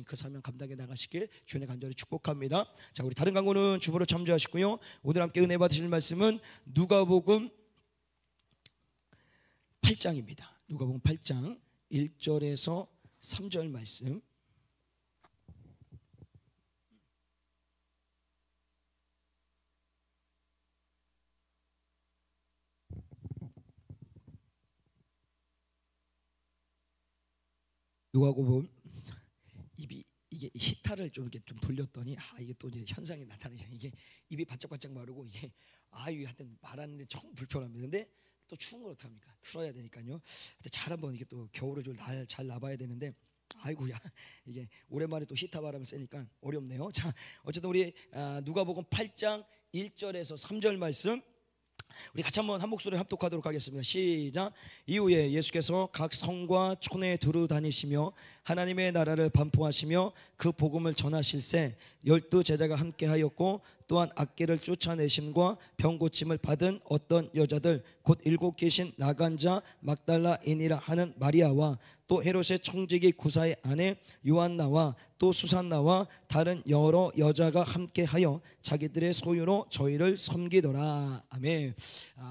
그 사명 감당해 나가시길 주님의 간절히 축복합니다. 자, 우리 다른 강구는 주보로 참조하시고요. 오늘 함께 은혜 받으실 말씀은 누가복음 8장입니다. 누가복음 8장 1절에서 3절 말씀. 누가복음 이게 히타를 좀 이렇게 좀 돌렸더니 이게 또 이제 현상이 나타나죠. 이게 입이 바짝바짝 마르고 이게 하여튼 말하는데 정 불편합니다. 근데 또 추운 걸 어떡합니까? 틀어야 되니까요. 근데 잘 한번 이게 또 겨울을 좀 잘 나봐야 되는데 아이고야 이게 오랜만에 또 히타 바람을 쐬니까 어렵네요. 자, 어쨌든 우리 누가복음 8장 1절에서 3절 말씀 우리 같이 한번 한 목소리 합독하도록 하겠습니다. 시작. 이후에 예수께서 각 성과 촌에 두루 다니시며 하나님의 나라를 반포하시며 그 복음을 전하실세 12 제자가 함께하였고 또한 악귀를 쫓아내심과 병 고침을 받은 어떤 여자들 곧 7 계신 나간 자 막달라인이라 하는 마리아와 또 헤롯의 청지기 구사의 아내 요한나와 또 수산나와 다른 여러 여자가 함께하여 자기들의 소유로 저희를 섬기더라. 아멘.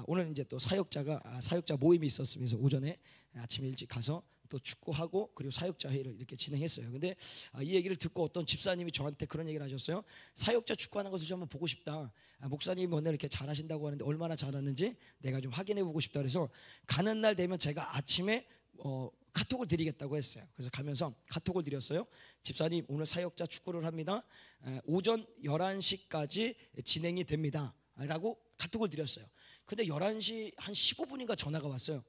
오늘 이제 또 사역자 모임이 있었으면서 오전에 아침에 일찍 가서 또 축구하고 그리고 사역자 회의를 이렇게 진행했어요. 근데 이 얘기를 듣고 어떤 집사님이 저한테 그런 얘기를 하셨어요. 사역자 축구하는 것을 좀 한번 보고 싶다. 목사님이 맨날 이렇게 잘하신다고 하는데 얼마나 잘하는지 내가 좀 확인해 보고 싶다. 그래서 가는 날 되면 제가 아침에 카톡을 드리겠다고 했어요. 그래서 가면서 카톡을 드렸어요. 집사님 오늘 사역자 축구를 합니다. 오전 11시까지 진행이 됩니다. 라고 카톡을 드렸어요. 근데 11시 한 15분인가 전화가 왔어요.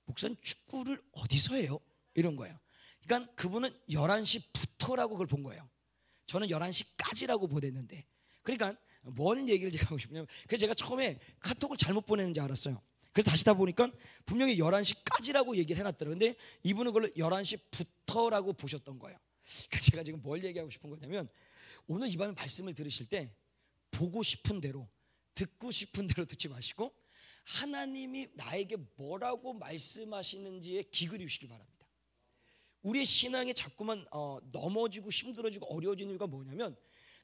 목사님 축구를 어디서 해요? 이런 거예요. 그러니까 그분은 11시부터라고 그걸 본 거예요. 저는 11시까지라고 보냈는데 그러니까 뭔 얘기를 제가 하고 싶냐면 그래서 제가 처음에 카톡을 잘못 보냈는지 알았어요. 그래서 다시 다 보니까 분명히 11시까지라고 얘기를 해놨더라고요. 근데 이분은 그걸 11시부터라고 보셨던 거예요. 그러니까 제가 지금 뭘 얘기하고 싶은 거냐면 오늘 이 밤에 말씀을 들으실 때 보고 싶은 대로 듣고 싶은 대로 듣지 마시고 하나님이 나에게 뭐라고 말씀하시는지에 귀 기울이시길 바랍니다. 우리의 신앙이 자꾸만 넘어지고 힘들어지고 어려워지는 이유가 뭐냐면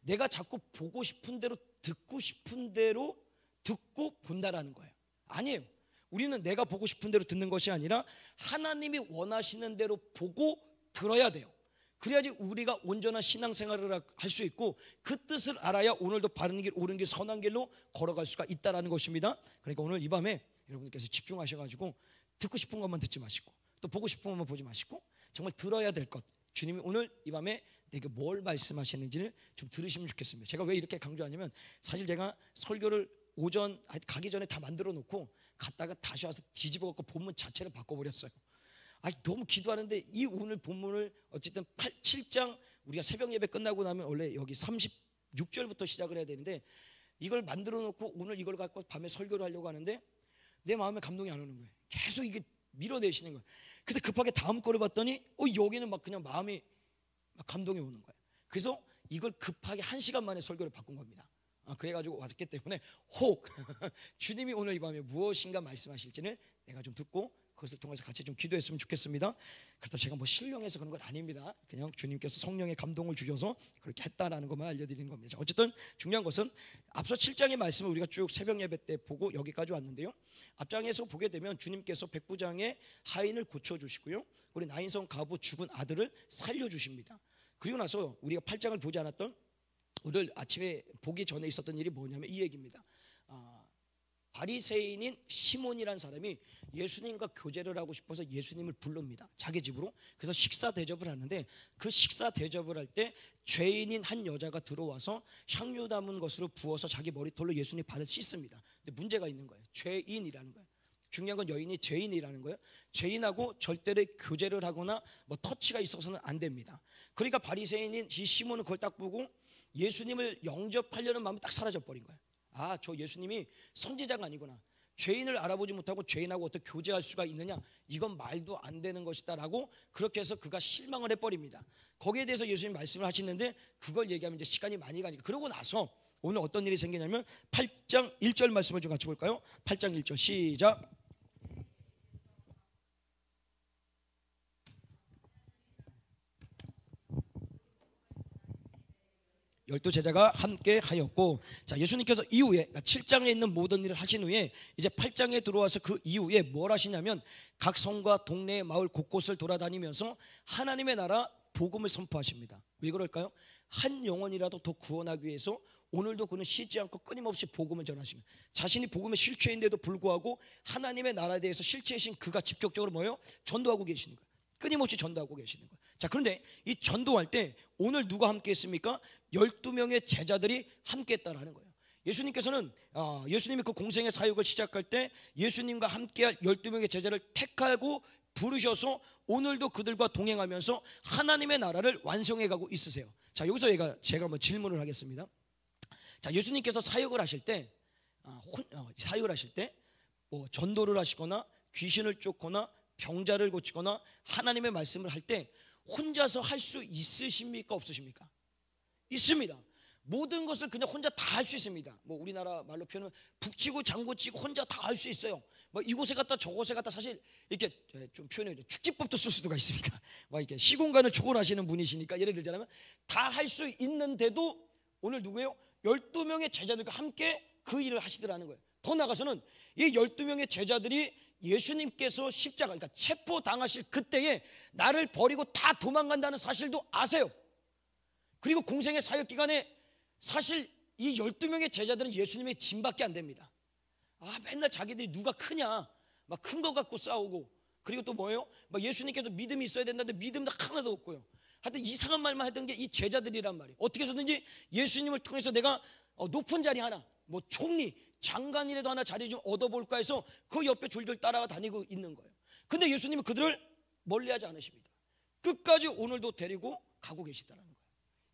내가 자꾸 보고 싶은 대로 듣고 싶은 대로 듣고 본다라는 거예요. 아니에요. 우리는 내가 보고 싶은 대로 듣는 것이 아니라 하나님이 원하시는 대로 보고 들어야 돼요. 그래야지 우리가 온전한 신앙생활을 할 수 있고 그 뜻을 알아야 오늘도 바른 길, 옳은 길, 선한 길로 걸어갈 수가 있다는 것입니다. 그러니까 오늘 이 밤에 여러분께서 집중하셔가지고 듣고 싶은 것만 듣지 마시고 또 보고 싶은 것만 보지 마시고 정말 들어야 될 것 주님이 오늘 이 밤에 내게 뭘 말씀하시는지를 좀 들으시면 좋겠습니다. 제가 왜 이렇게 강조하냐면 사실 제가 설교를 오전 가기 전에 다 만들어 놓고 갔다가 다시 와서 뒤집어 갖고 본문 자체를 바꿔버렸어요. 너무 기도하는데 이 오늘 본문을 어쨌든 7장 우리가 새벽 예배 끝나고 나면 원래 여기 36절부터 시작을 해야 되는데 이걸 만들어 놓고 오늘 이걸 갖고 밤에 설교를 하려고 하는데 내 마음에 감동이 안 오는 거예요. 계속 이게 밀어내시는 거예요. 그래서 급하게 다음 거를 봤더니 여기는 막 그냥 마음이 막 감동이 오는 거예요. 그래서 이걸 급하게 1시간 만에 설교를 바꾼 겁니다. 그래가지고 왔기 때문에 혹 주님이 오늘 이 밤에 무엇인가 말씀하실지는 내가 좀 듣고 그것을 통해서 같이 좀 기도했으면 좋겠습니다. 그렇다고 제가 뭐 신령해서 그런 건 아닙니다. 그냥 주님께서 성령의 감동을 주셔서 그렇게 했다라는 것만 알려드리는 겁니다. 어쨌든 중요한 것은 앞서 7장의 말씀을 우리가 쭉 새벽 예배 때 보고 여기까지 왔는데요. 앞장에서 보게 되면 주님께서 백부장의 하인을 고쳐주시고요. 우리 나인성 가부 죽은 아들을 살려주십니다. 그리고 나서 우리가 8장을 보지 않았던 오늘 아침에 보기 전에 있었던 일이 뭐냐면 이 얘기입니다. 바리새인인 시몬이라는 사람이 예수님과 교제를 하고 싶어서 예수님을 부릅니다. 자기 집으로. 그래서 식사 대접을 하는데 그 식사 대접을 할 때 죄인인 한 여자가 들어와서 향유 담은 것으로 부어서 자기 머리털로 예수님 발을 씻습니다. 근데 문제가 있는 거예요. 죄인이라는 거예요. 중요한 건 여인이 죄인이라는 거예요. 죄인하고 절대로 교제를 하거나 뭐 터치가 있어서는 안 됩니다. 그러니까 바리새인인 이 시몬은 그걸 딱 보고 예수님을 영접하려는 마음이 딱 사라져버린 거예요. 저 예수님이 선지자가 아니구나. 죄인을 알아보지 못하고 죄인하고 어떻게 교제할 수가 있느냐, 이건 말도 안 되는 것이다 라고 그렇게 해서 그가 실망을 해버립니다. 거기에 대해서 예수님 말씀을 하시는데 그걸 얘기하면 이제 시간이 많이 가니까 그러고 나서 오늘 어떤 일이 생기냐면 8장 1절 말씀을 좀 같이 볼까요? 8장 1절 시작. 열두 제자가 함께 하였고, 자, 예수님께서 이후에 7장에 있는 모든 일을 하신 후에 이제 8장에 들어와서 그 이후에 뭘 하시냐면 각 성과 동네 마을 곳곳을 돌아다니면서 하나님의 나라 복음을 선포하십니다. 왜 그럴까요? 한 영혼이라도 더 구원하기 위해서 오늘도 그는 쉬지 않고 끊임없이 복음을 전하십니다. 자신이 복음의 실체인데도 불구하고 하나님의 나라에 대해서 실체이신 그가 직접적으로 뭐예요? 전도하고 계시는 거예요. 끊임없이 전도하고 계시는 거예요. 자, 그런데 이 전도할 때 오늘 누가 함께 했습니까? 12명의 제자들이 함께 했다라는 거예요. 예수님께서는 예수님이 그 공생의 사역을 시작할 때 예수님과 함께할 12명의 제자를 택하고 부르셔서 오늘도 그들과 동행하면서 하나님의 나라를 완성해 가고 있으세요. 자, 여기서 제가 뭐 질문을 하겠습니다. 자, 예수님께서 사역을 하실 때 뭐 전도를 하시거나 귀신을 쫓거나 병자를 고치거나 하나님의 말씀을 할 때 혼자서 할 수 있으십니까? 없으십니까? 있습니다. 모든 것을 그냥 혼자 다 할 수 있습니다. 뭐 우리나라 말로 표현하면 북치고 장구치고 혼자 다 할 수 있어요. 뭐 이곳에 갔다 저곳에 갔다 사실 이렇게 좀 표현해요. 축지법도 쓸 수가 있습니다. 막 이렇게 시공간을 초월하시는 분이시니까 예를 들자면 다 할 수 있는데도 오늘 누구예요? 12명의 제자들과 함께 그 일을 하시더라는 거예요. 더 나아가서는 이 12명의 제자들이 예수님께서 십자가, 그러니까 체포당하실 그때에 나를 버리고 다 도망간다는 사실도 아세요. 그리고 공생의 사역 기간에 사실 이 12명의 제자들은 예수님의 짐밖에 안 됩니다. 맨날 자기들이 누가 크냐 막 큰 거 갖고 싸우고, 그리고 또 뭐예요? 막 예수님께서 믿음이 있어야 된다는데 믿음도 하나도 없고요. 하여튼 이상한 말만 했던 게 이 제자들이란 말이에요. 어떻게 해서든지 예수님을 통해서 내가 높은 자리 하나, 뭐 총리, 장관이라도 하나 자리 좀 얻어볼까 해서 그 옆에 줄줄 따라가 다니고 있는 거예요. 근데 예수님은 그들을 멀리하지 않으십니다. 끝까지 오늘도 데리고 가고 계시다는 거예요.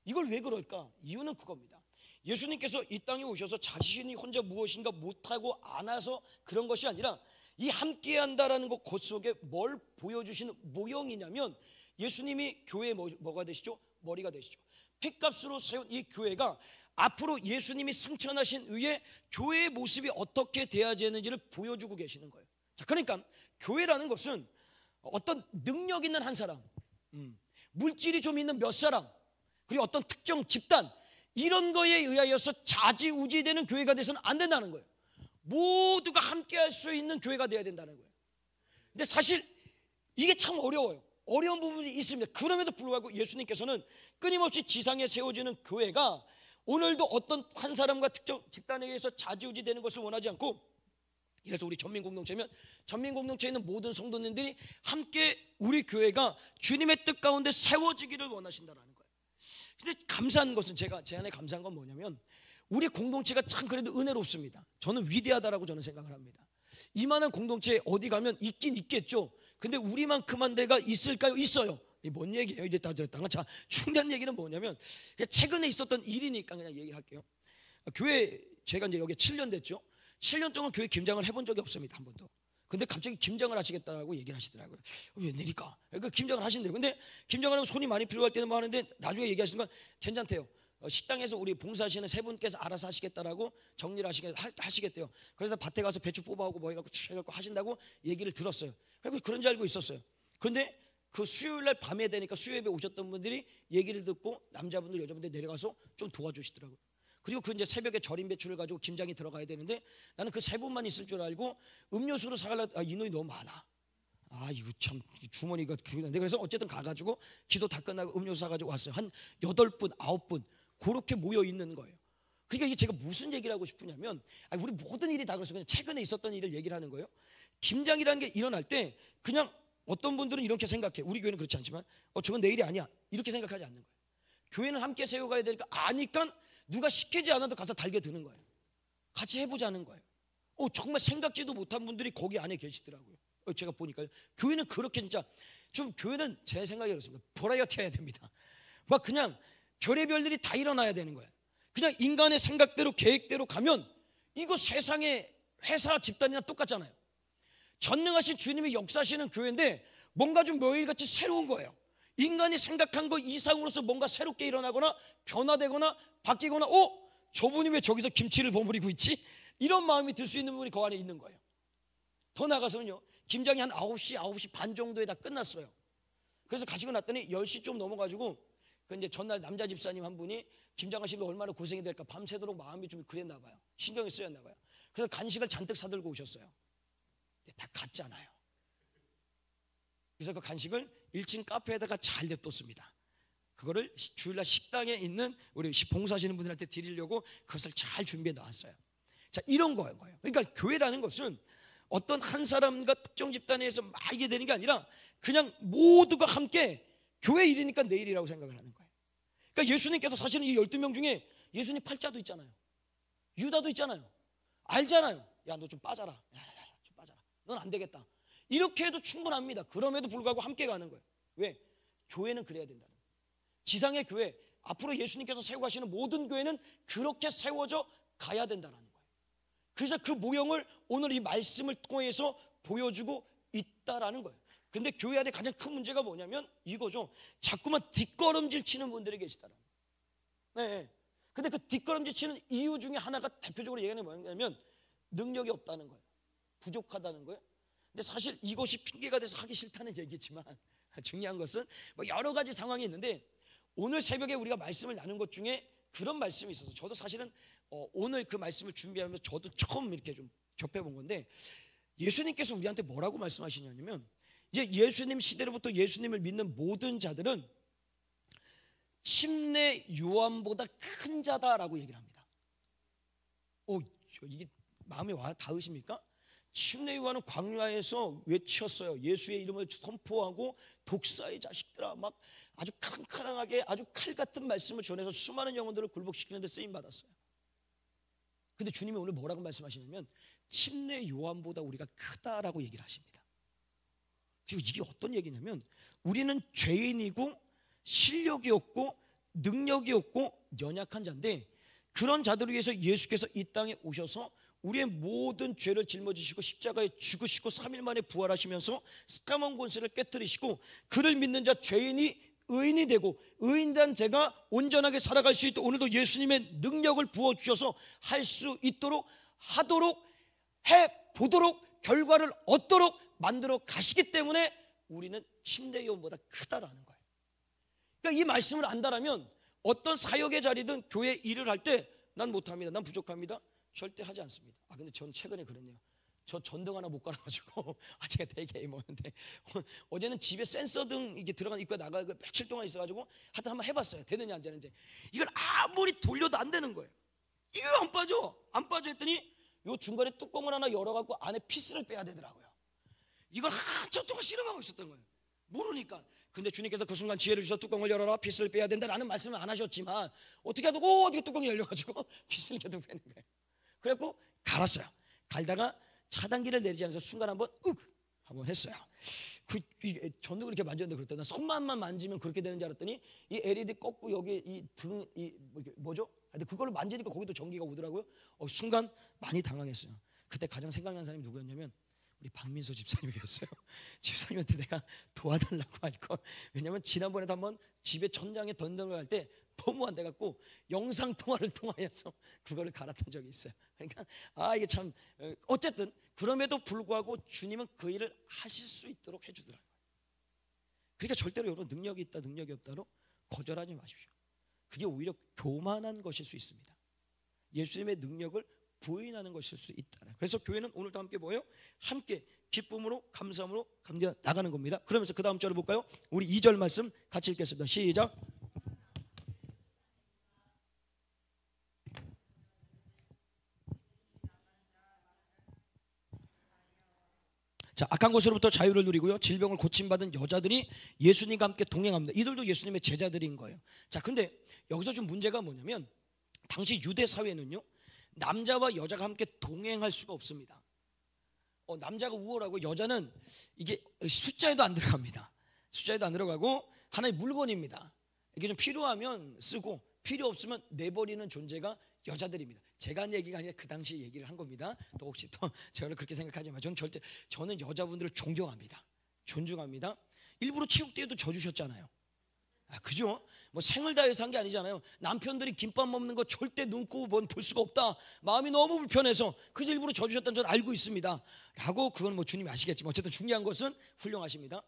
이걸 왜 그럴까? 이유는 그겁니다. 예수님께서 이 땅에 오셔서 자신이 혼자 무엇인가 못하고 안 와서 그런 것이 아니라 이 함께한다라는 것 그 속에 뭘 보여주시는 모형이냐면 예수님이 교회의 뭐가 되시죠? 머리가 되시죠. 핏값으로 세운 이 교회가 앞으로 예수님이 승천하신 후에 교회의 모습이 어떻게 돼야 되는지를 보여주고 계시는 거예요. 자, 그러니까 교회라는 것은 어떤 능력 있는 한 사람, 물질이 좀 있는 몇 사람, 그리고 어떤 특정 집단, 이런 거에 의하여서 좌지우지되는 교회가 돼서는 안 된다는 거예요. 모두가 함께 할 수 있는 교회가 돼야 된다는 거예요. 근데 사실 이게 참 어려워요. 어려운 부분이 있습니다. 그럼에도 불구하고 예수님께서는 끊임없이 지상에 세워지는 교회가 오늘도 어떤 한 사람과 특정 집단에 의해서 좌지우지되는 것을 원하지 않고, 그래서 우리 전민공동체면 전민공동체에 있는 모든 성도님들이 함께 우리 교회가 주님의 뜻 가운데 세워지기를 원하신다는 거예요. 근데 감사한 것은, 제가 제 안에 감사한 건 뭐냐면 우리 공동체가 참 그래도 은혜롭습니다. 저는 위대하다라고 저는 생각을 합니다. 이만한 공동체 어디 가면 있긴 있겠죠. 근데 우리만큼한 데가 있을까요? 있어요. 뭔 얘기예요? 이제 다 들었다가. 자, 중요한 얘기는 뭐냐면 최근에 있었던 일이니까 그냥 얘기할게요. 교회 제가 이제 여기 7년 됐죠. 7년 동안 교회 김장을 해본 적이 없습니다. 한 번도. 근데 갑자기 김장을 하시겠다고 얘기를 하시더라고요. 웬일일까? 그러니까 김장을 하신대요. 근데 김장을 하면 손이 많이 필요할 때는 뭐 하는데 나중에 얘기하시는 건 괜찮대요. 식당에서 우리 봉사하시는 세 분께서 알아서 하시겠다라고 정리를 하시겠대요. 그래서 밭에 가서 배추 뽑아오고 뭐 해갖고 하신다고 얘기를 들었어요. 그리고 그런 줄 알고 있었어요. 그런데 그 수요일날 밤에 되니까 수요일에 오셨던 분들이 얘기를 듣고 남자분들 여자분들 내려가서 좀 도와주시더라고요. 그리고 그 이제 새벽에 절인 배추를 가지고 김장이 들어가야 되는데 나는 그 세 분만 있을 줄 알고 음료수로 사가려고 인원이 너무 많아. 이거 참 주머니가 기운한데. 그래서 어쨌든 가가지고 기도 다 끝나고 음료수 사가지고 왔어요. 한 8분 9분 그렇게 모여 있는 거예요. 그러니까 이게 제가 무슨 얘기를 하고 싶으냐면 우리 모든 일이 다 그래서 그냥 최근에 있었던 일을 얘기를 하는 거예요. 김장이라는 게 일어날 때 그냥 어떤 분들은 이렇게 생각해. 우리 교회는 그렇지 않지만 저건 내 일이 아니야 이렇게 생각하지 않는 거예요. 교회는 함께 세워가야 되니까 아니까 누가 시키지 않아도 가서 달겨드는 거예요. 같이 해보자는 거예요. 정말 생각지도 못한 분들이 거기 안에 계시더라고요. 제가 보니까요. 교회는 그렇게 진짜 좀, 교회는 제 생각이 그렇습니다. 버라이어티 해야 됩니다. 막 그냥 별의별 일이 다 일어나야 되는 거예요. 그냥 인간의 생각대로 계획대로 가면 이거 세상의 회사 집단이나 똑같잖아요. 전능하신 주님이 역사하시는 교회인데 뭔가 좀 매일같이 새로운 거예요. 인간이 생각한 거 이상으로서 뭔가 새롭게 일어나거나 변화되거나 바뀌거나 저분이 왜 저기서 김치를 버무리고 있지? 이런 마음이 들 수 있는 분이 그 안에 있는 거예요. 더 나아가서는요, 김장이 한 9시 반 정도에 다 끝났어요. 그래서 가지고 났더니 10시 좀 넘어가지고 그 이제 전날 남자 집사님 한 분이 김장하 씨도 얼마나 고생이 될까 밤새도록 마음이 좀 그랬나 봐요. 신경이 쓰였나 봐요. 그래서 간식을 잔뜩 사들고 오셨어요. 다 갔잖아요. 그래서 그 간식을 1층 카페에다가 잘 냅뒀습니다. 그거를 주일날 식당에 있는 우리 봉사하시는 분들한테 드리려고 그것을 잘 준비해 놨어요. 자, 이런 거예요. 그러니까 교회라는 것은 어떤 한 사람과 특정 집단에서 막 이게 되는 게 아니라 그냥 모두가 함께 교회 일이니까 내 일이라고 생각을 하는 거예요. 그러니까 예수님께서 사실은 이 12명 중에 예수님 팔자도 있잖아요. 유다도 있잖아요. 알잖아요. 야, 너 좀 빠져라. 좀 빠져라. 넌 안 되겠다. 이렇게 해도 충분합니다. 그럼에도 불구하고 함께 가는 거예요. 왜? 교회는 그래야 된다는 거예요. 지상의 교회, 앞으로 예수님께서 세우고 하시는 모든 교회는 그렇게 세워져 가야 된다는 거예요. 그래서 그 모형을 오늘 이 말씀을 통해서 보여주고 있다라는 거예요. 근데 교회 안에 가장 큰 문제가 뭐냐면 이거죠. 자꾸만 뒷걸음질 치는 분들이 계시다는 거예요. 네. 근데 그 뒷걸음질 치는 이유 중에 하나가 대표적으로 얘기하는 게 뭐냐면 능력이 없다는 거예요. 부족하다는 거예요. 근데 사실 이것이 핑계가 돼서 하기 싫다는 얘기지만 중요한 것은 뭐 여러 가지 상황이 있는데 오늘 새벽에 우리가 말씀을 나눈 것 중에 그런 말씀이 있어서 저도 사실은 오늘 그 말씀을 준비하면서 저도 처음 이렇게 좀 접해본 건데 예수님께서 우리한테 뭐라고 말씀하시냐면 이제 예수님 시대로부터 예수님을 믿는 모든 자들은 침례 요한보다 큰 자다라고 얘기를 합니다. 이게 마음에 닿으십니까? 침례 요한은 광야에서 외쳤어요. 예수의 이름을 선포하고 독사의 자식들아 막 아주 칸칸하게 아주 칼 같은 말씀을 전해서 수많은 영혼들을 굴복시키는 데 쓰임 받았어요. 근데 주님이 오늘 뭐라고 말씀하시냐면 침례 요한보다 우리가 크다라고 얘기를 하십니다. 그리고 이게 어떤 얘기냐면 우리는 죄인이고 실력이 없고 능력이 없고 연약한 자인데 그런 자들을 위해서 예수께서 이 땅에 오셔서 우리의 모든 죄를 짊어지시고 십자가에 죽으시고 3일 만에 부활하시면서 스카몬 권세를 깨뜨리시고 그를 믿는 자 죄인이 의인이 되고 의인된 제가 온전하게 살아갈 수 있도록 오늘도 예수님의 능력을 부어주셔서 할 수 있도록 하도록 해보도록 결과를 얻도록 만들어 가시기 때문에 우리는 침례 요한보다 크다라는 거예요. 그러니까 이 말씀을 안다라면 어떤 사역의 자리든 교회 일을 할 때 난 못합니다. 난 부족합니다. 절대 하지 않습니다. 근데 전 최근에 그랬네요. 저 전등 하나 못 갈아가지고 제가 되게 애먹는데 어제는 집에 센서등 이게 들어간 입구에 나가고 며칠 동안 있어가지고 하여튼 한번 해봤어요. 되느냐 안 되는지. 이걸 아무리 돌려도 안 되는 거예요. 이게 안 빠져. 안 빠져 했더니 요 중간에 뚜껑을 하나 열어갖고 안에 피스를 빼야 되더라고요. 이걸 한참 동안 실험하고 있었던 거예요. 모르니까. 근데 주님께서 그 순간 지혜를 주셔서 뚜껑을 열어라 피스를 빼야 된다라는 말씀을 안 하셨지만 어떻게 하다가 어떻게 뚜껑이 열려가지고 피스를 계속 빼는 거예요. 그래갖고 갈았어요. 갈다가 차단기를 내리지 않아서 순간 한번 한번 했어요. 전등을 이렇게 만졌는데 그랬더니 손만만 만지면 그렇게 되는 줄 알았더니 이 LED 꺾고 여기 이 등 뭐죠? 근데 그걸 만지니까 거기도 전기가 오더라고요. 순간 많이 당황했어요. 그때 가장 생각나는 사람이 누구였냐면 우리 박민서 집사님이었어요. 집사님한테 내가 도와달라고 하니까 왜냐면 지난번에도 한번 집에 천장에 던등을 할 때 너무 안 돼갖고 영상 통화를 통하여서 그거를 갈았던 적이 있어요. 그러니까 이게 참 어쨌든 그럼에도 불구하고 주님은 그 일을 하실 수 있도록 해주더라고요. 그러니까 절대로 여러분 능력이 있다 능력이 없다로 거절하지 마십시오. 그게 오히려 교만한 것일 수 있습니다. 예수님의 능력을 부인하는 것일 수 있다. 그래서 교회는 오늘도 함께 뭐예요? 함께 기쁨으로 감사함으로 감겨 나가는 겁니다. 그러면서 그 다음 절을 볼까요? 우리 2절 말씀 같이 읽겠습니다. 시작. 자, 악한 것으로부터 자유를 누리고요 질병을 고침받은 여자들이 예수님과 함께 동행합니다. 이들도 예수님의 제자들인 거예요. 자, 근데 여기서 좀 문제가 뭐냐면 당시 유대 사회는요 남자와 여자가 함께 동행할 수가 없습니다. 남자가 우월하고 여자는 이게 숫자에도 안 들어갑니다. 숫자에도 안 들어가고 하나의 물건입니다. 이게 좀 필요하면 쓰고 필요 없으면 내버리는 존재가 여자들입니다. 제가 한 얘기가 아니라 그 당시 얘기를 한 겁니다. 또 혹시 또 저를 그렇게 생각하지 마. 저는 여자분들을 존경합니다. 존중합니다. 일부러 체육대회도 져주셨잖아요. 그죠? 뭐 생을 다해서 한 게 아니잖아요. 남편들이 김밥 먹는 거 절대 눈코 볼 수가 없다. 마음이 너무 불편해서 그래서 일부러 져주셨다는 전 알고 있습니다. 라고 그건 뭐 주님이 아시겠지만 어쨌든 중요한 것은 훌륭하십니다.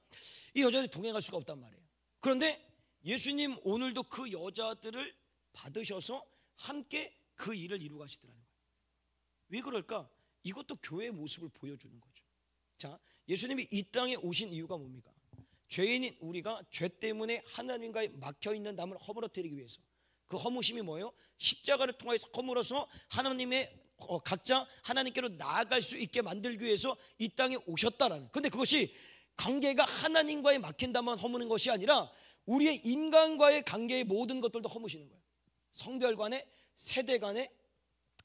이 여자들이 동행할 수가 없단 말이에요. 그런데 예수님 오늘도 그 여자들을 받으셔서 함께 그 일을 이루어 가시더라는 거예요. 왜 그럴까? 이것도 교회의 모습을 보여주는 거죠. 자, 예수님이 이 땅에 오신 이유가 뭡니까? 죄인인 우리가 죄 때문에 하나님과의 막혀있는 담을 허물어뜨리기 위해서. 그 허무심이 뭐예요? 십자가를 통해서 허물어서 하나님의 각자 하나님께로 나아갈 수 있게 만들기 위해서 이 땅에 오셨다라는. 근데 그것이 관계가 하나님과의 막힌 담만 허무는 것이 아니라 우리의 인간과의 관계의 모든 것들도 허무시는 거예요. 성별 간에, 세대 간에,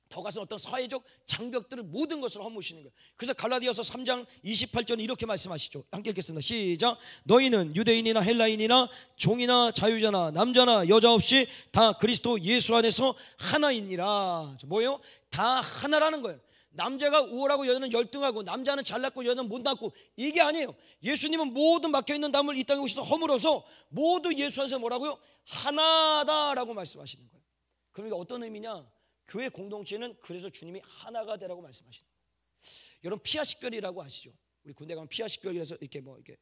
더 가서 어떤 사회적 장벽들을 모든 것을 허무시는 거예요. 그래서 갈라디아서 3장 28절에 이렇게 말씀하시죠. 함께 읽겠습니다. 시작. 너희는 유대인이나 헬라인이나 종이나 자유자나 남자나 여자 없이 다 그리스도 예수 안에서 하나이니라. 뭐예요? 다 하나라는 거예요. 남자가 우월하고 여자는 열등하고 남자는 잘났고 여자는 못났고 이게 아니에요. 예수님은 모든 막혀있는 담을 이 땅에 오셔서 허물어서 모두 예수 안에서 뭐라고요? 하나다라고 말씀하시는 거예요. 그러니까 어떤 의미냐? 교회 공동체는 그래서 주님이 하나가 되라고 말씀하시는 거예요. 여러분 피아식별이라고 아시죠? 우리 군대 가면 피아식별이라서 이렇게 이렇게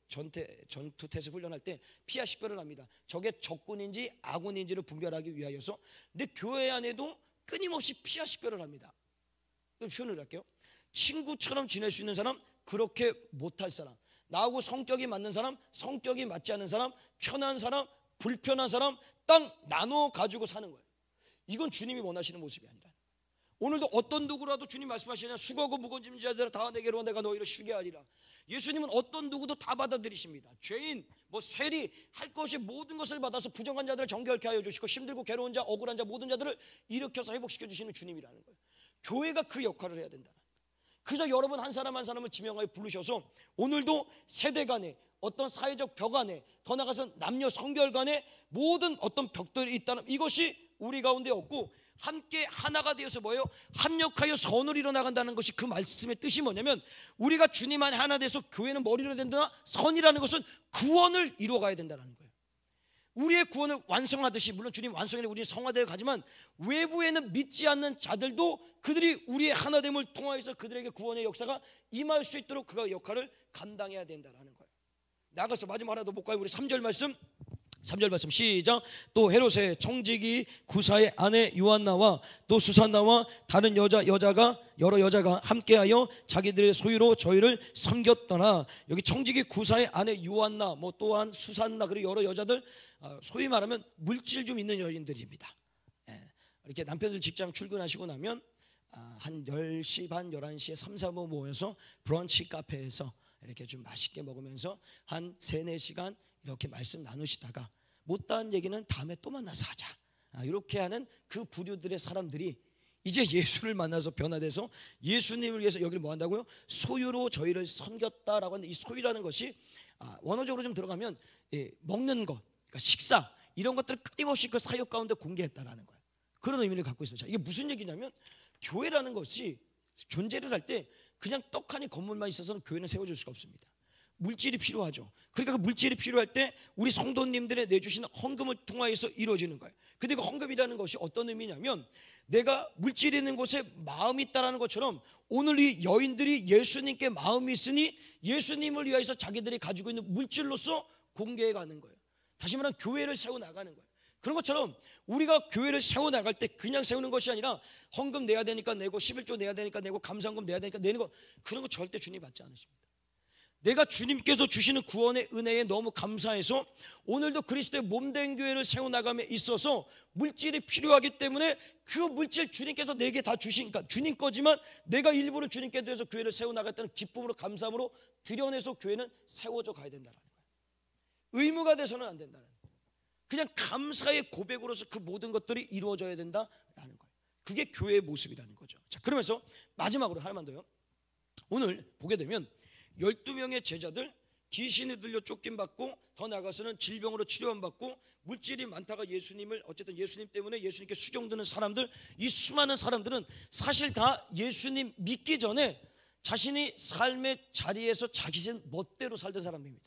전투태세 훈련할 때 피아식별을 합니다. 적의 적군인지 아군인지를 분별하기 위하여서. 근데 교회 안에도 끊임없이 피아식별을 합니다. 표현을 할게요. 친구처럼 지낼 수 있는 사람, 그렇게 못할 사람, 나하고 성격이 맞는 사람, 성격이 맞지 않는 사람, 편한 사람, 불편한 사람 딱 나눠 가지고 사는 거예요. 이건 주님이 원하시는 모습이 아니라. 오늘도 어떤 누구라도 주님 말씀하시냐, 수고하고 무거운 짐진 자들아 다 내게로 와 내가 너희를 쉬게 하리라. 예수님은 어떤 누구도 다 받아들이십니다. 죄인, 세리, 할 것이 모든 것을 받아서 부정한 자들을 정결케 하여 주시고 힘들고 괴로운 자, 억울한 자 모든 자들을 일으켜서 회복시켜 주시는 주님이라는 거예요. 교회가 그 역할을 해야 된다. 그래서 여러분 한 사람 한 사람을 지명하여 부르셔서 오늘도 세대 간에 어떤 사회적 벽 안에, 더 나아가서 남녀 성별 간에 모든 어떤 벽들이 있다는 이것이 우리 가운데 없고 함께 하나가 되어서 뭐예요? 합력하여 선을 이뤄나간다는 것이 그 말씀의 뜻이 뭐냐면 우리가 주님 안에 하나 돼서 교회는 머리로 된다. 선이라는 것은 구원을 이루어가야 된다는 거예요. 우리의 구원을 완성하듯이, 물론 주님 완성에 우리는 성화되어 가지만 외부에는 믿지 않는 자들도 그들이 우리의 하나됨을 통하여서 그들에게 구원의 역사가 임할 수 있도록 그가 역할을 감당해야 된다는 거예요. 나가서 마지막 하나 더 볼까요? 우리 3절 말씀 시작. 또 헤롯의 청지기 구사의 아내 요한나와 또 수산나와 다른 여러 여자가 함께하여 자기들의 소유로 저희를 섬겼더라. 여기 청지기 구사의 아내 요한나, 또한 수산나, 그리고 여러 여자들, 소위 말하면 물질 좀 있는 여인들입니다. 이렇게 남편들 직장 출근하시고 나면 한 10시 반 11시에 3, 4모 모여서 브런치 카페에서 이렇게 좀 맛있게 먹으면서 한 3, 4시간 이렇게 말씀 나누시다가 못다한 얘기는 다음에 또 만나서 하자, 이렇게 하는 그 부류들의 사람들이 이제 예수를 만나서 변화돼서 예수님을 위해서 여기를 뭐 한다고요? 소유로 저희를 섬겼다라고 하는데, 이 소유라는 것이 원어적으로 좀 들어가면 먹는 것, 그러니까 식사 이런 것들을 끊임없이 그 사역 가운데 공개했다라는 거예요. 그런 의미를 갖고 있습니다. 이게 무슨 얘기냐면 교회라는 것이 존재를 할 때 그냥 떡하니 건물만 있어서는 교회는 세워질 수가 없습니다. 물질이 필요하죠. 그러니까 그 물질이 필요할 때 우리 성도님들의 내주시는 헌금을 통하여서 이루어지는 거예요. 근데 그 헌금이라는 것이 어떤 의미냐면 내가 물질이 있는 곳에 마음이 있다는 것처럼 오늘 이 여인들이 예수님께 마음이 있으니 예수님을 위해서 자기들이 가지고 있는 물질로서 공개해 가는 거예요. 다시 말하면 교회를 세워나가는 거예요. 그런 것처럼 우리가 교회를 세워나갈 때 그냥 세우는 것이 아니라 헌금 내야 되니까 내고 11조 내야 되니까 내고 감사헌금 내야 되니까 내는 거, 그런 거 절대 주님 받지 않으십니다. 내가 주님께서 주시는 구원의 은혜에 너무 감사해서 오늘도 그리스도의 몸된 교회를 세워나감에 있어서 물질이 필요하기 때문에 그 물질 주님께서 내게 다 주시니까 주님 거지만 내가 일부러 주님께 대해서 교회를 세워나갔다는 기쁨으로 감사함으로 드려내서 교회는 세워져 가야 된다는 거예요. 의무가 돼서는 안 된다는 거예요. 그냥 감사의 고백으로서 그 모든 것들이 이루어져야 된다라는 거예요. 그게 교회의 모습이라는 거죠. 자, 그러면서 마지막으로 하나만 더요. 오늘 보게 되면 12명의 제자들, 귀신이 들려 쫓김받고 더 나아가서는 질병으로 치료받고 물질이 많다가 예수님을, 어쨌든 예수님 때문에 예수님께 수종드는 사람들, 이 수많은 사람들은 사실 다 예수님 믿기 전에 자신이 삶의 자리에서 자기 멋대로 살던 사람입니다.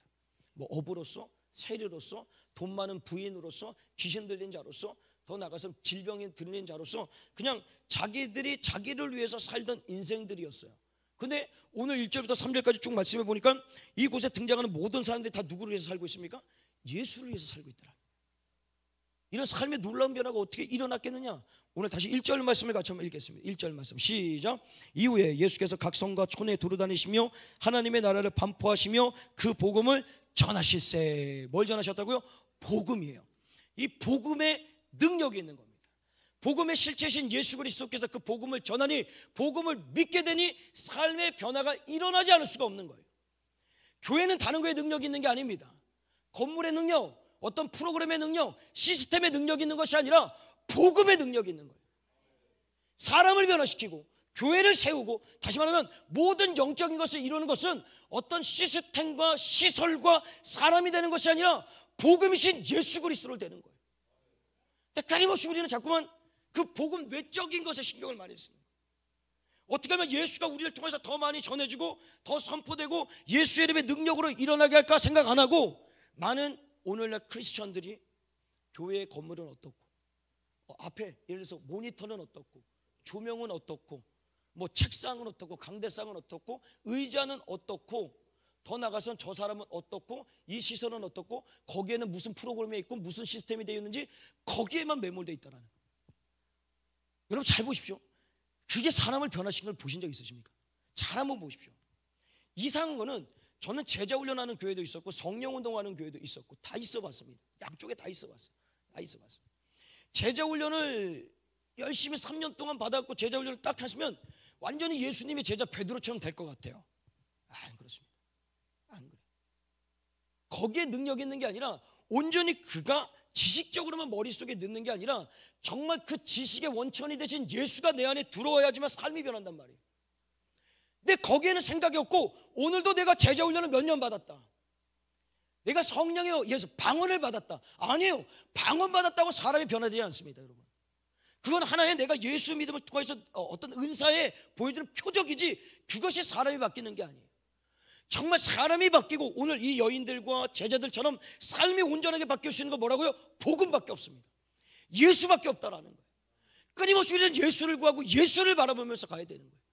어부로서, 세리로서, 돈 많은 부인으로서, 귀신 들린 자로서, 더 나아가서 질병이 들린 자로서 그냥 자기들이 자기를 위해서 살던 인생들이었어요. 근데 오늘 1절부터 3절까지 쭉 말씀해 보니까 이곳에 등장하는 모든 사람들이 다 누구를 위해서 살고 있습니까? 예수를 위해서 살고 있더라. 이런 삶의 놀라운 변화가 어떻게 일어났겠느냐? 오늘 다시 1절 말씀을 같이 한번 읽겠습니다. 1절 말씀 시작. 이후에 예수께서 각 성과 촌에 두루다니시며 하나님의 나라를 반포하시며 그 복음을 전하실세. 뭘 전하셨다고요? 복음이에요. 이 복음의 능력이 있는 겁니다. 복음의 실체신 예수 그리스도께서 그 복음을 전하니, 복음을 믿게 되니 삶의 변화가 일어나지 않을 수가 없는 거예요. 교회는 다른 거에 능력이 있는 게 아닙니다. 건물의 능력, 어떤 프로그램의 능력, 시스템의 능력이 있는 것이 아니라 복음의 능력이 있는 거예요. 사람을 변화시키고 교회를 세우고, 다시 말하면 모든 영적인 것을 이루는 것은 어떤 시스템과 시설과 사람이 되는 것이 아니라 복음이신 예수 그리스도를 되는 거예요. 근데 끊임없이 우리는 자꾸만 그 복음 외적인 것에 신경을 많이 쓰는 거예요. 어떻게 하면 예수가 우리를 통해서 더 많이 전해지고 더 선포되고 예수의 이름의 능력으로 일어나게 할까 생각 안 하고, 많은 오늘날 크리스천들이 교회의 건물은 어떻고, 앞에 예를 들어서 모니터는 어떻고, 조명은 어떻고, 뭐 책상은 어떻고, 강대상은 어떻고, 의자는 어떻고, 더 나가서는 저 사람은 어떻고, 이 시설은 어떻고, 거기에는 무슨 프로그램이 있고 무슨 시스템이 되어 있는지 거기에만 매몰되어 있다는 거예요. 여러분 잘 보십시오. 그게 사람을 변화시킨 걸 보신 적 있으십니까? 잘 한번 보십시오. 이상한 거는 저는 제자 훈련하는 교회도 있었고 성령 운동하는 교회도 있었고 다 있어봤습니다. 양쪽에 다 있어봤어요. 제자 훈련을 열심히 3년 동안 받았고 제자 훈련을 딱 하시면 완전히 예수님의 제자 베드로처럼 될 것 같아요. 안 그렇습니다. 안 그래요. 거기에 능력이 있는 게 아니라 온전히 그가 지식적으로만 머릿속에 넣는 게 아니라 정말 그 지식의 원천이 되신 예수가 내 안에 들어와야지만 삶이 변한단 말이에요. 근데 거기에는 생각이 없고, 오늘도 내가 제자 훈련을 몇 년 받았다, 내가 성령의 예수 방언을 받았다, 아니에요. 방언 받았다고 사람이 변화되지 않습니다, 여러분. 그건 하나의 내가 예수 믿음을 통해서 어떤 은사에 보여주는 표적이지, 그것이 사람이 바뀌는 게 아니에요. 정말 사람이 바뀌고 오늘 이 여인들과 제자들처럼 삶이 온전하게 바뀔 수 있는 건 뭐라고요? 복음밖에 없습니다. 예수밖에 없다라는 거예요. 끊임없이 우리는 예수를 구하고 예수를 바라보면서 가야 되는 거예요.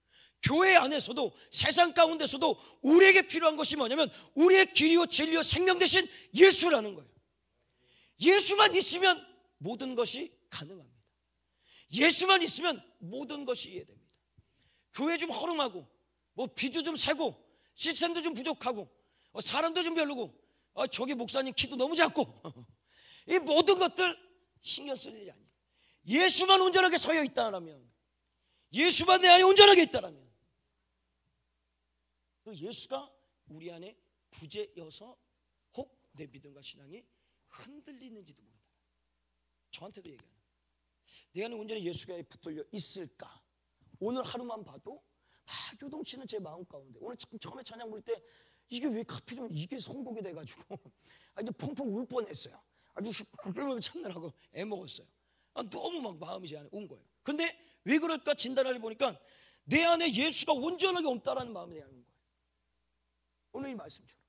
교회 안에서도 세상 가운데서도 우리에게 필요한 것이 뭐냐면 우리의 길이요 진리요 생명 되신 예수라는 거예요. 예수만 있으면 모든 것이 가능합니다. 예수만 있으면 모든 것이 이해됩니다. 교회 좀 허름하고 뭐 비도 좀 세고 시스템도 좀 부족하고 사람도 좀 별로고 저기 목사님 키도 너무 작고 이 모든 것들 신경 쓸 일이 아니에요. 예수만 온전하게 서여 있다라면, 예수만 내 안에 온전하게 있다라면, 그 예수가 우리 안에 부재여서 혹 내 믿음과 신앙이 흔들리는지도 모른다. 저한테도 얘기하는, 내 안에 온전히 예수가 붙들려 있을까? 오늘 하루만 봐도 요동치는 제 마음 가운데, 오늘 처음에 찬양 부를 때 이게 왜 하필이면 이게 선곡이 돼가지고 이제 펑펑 울 뻔했어요. 아주 참느라고 애먹었어요. 너무 막 마음이 제 안에 온 거예요. 근데 왜 그럴까 진단을 해보니까 내 안에 예수가 온전하게 없다라는 마음이 내 안에 온 거예요. 오늘 이 말씀처럼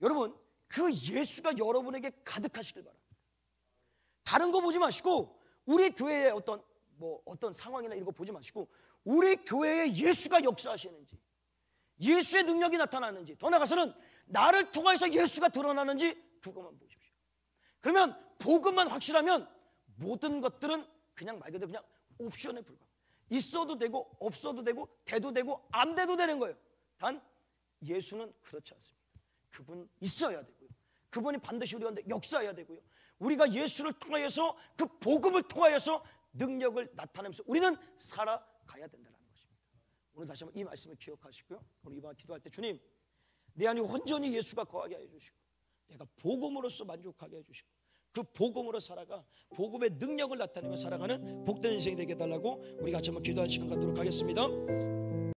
여러분, 그 예수가 여러분에게 가득하시길 바랍니다. 다른 거 보지 마시고 우리 교회의 어떤 상황이나 이런 거 보지 마시고 우리 교회에 예수가 역사하시는지, 예수의 능력이 나타나는지, 더 나아가서는 나를 통해서 예수가 드러나는지 그것만 보십시오. 그러면 복음만 확실하면 모든 것들은 그냥 말 그대로 그냥 옵션에 불과합니다. 있어도 되고 없어도 되고 돼도 되고 안 돼도 되는 거예요. 단 예수는 그렇지 않습니다. 그분 있어야 되고요, 그분이 반드시 우리 가운데 역사해야 되고요, 우리가 예수를 통하여서 그 복음을 통하여서 능력을 나타내면서 우리는 살아가야 된다는 것입니다. 오늘 다시 한번 이 말씀을 기억하시고요, 오늘 이번 기도할 때 주님, 내 안에 온전히 예수가 거하게 해주시고 내가 복음으로서 만족하게 해주시고 그 복음으로 살아가 복음의 능력을 나타내며 살아가는 복된 인생이 되게 해달라고 우리 같이 한번 기도하는 시간 갖도록 하겠습니다.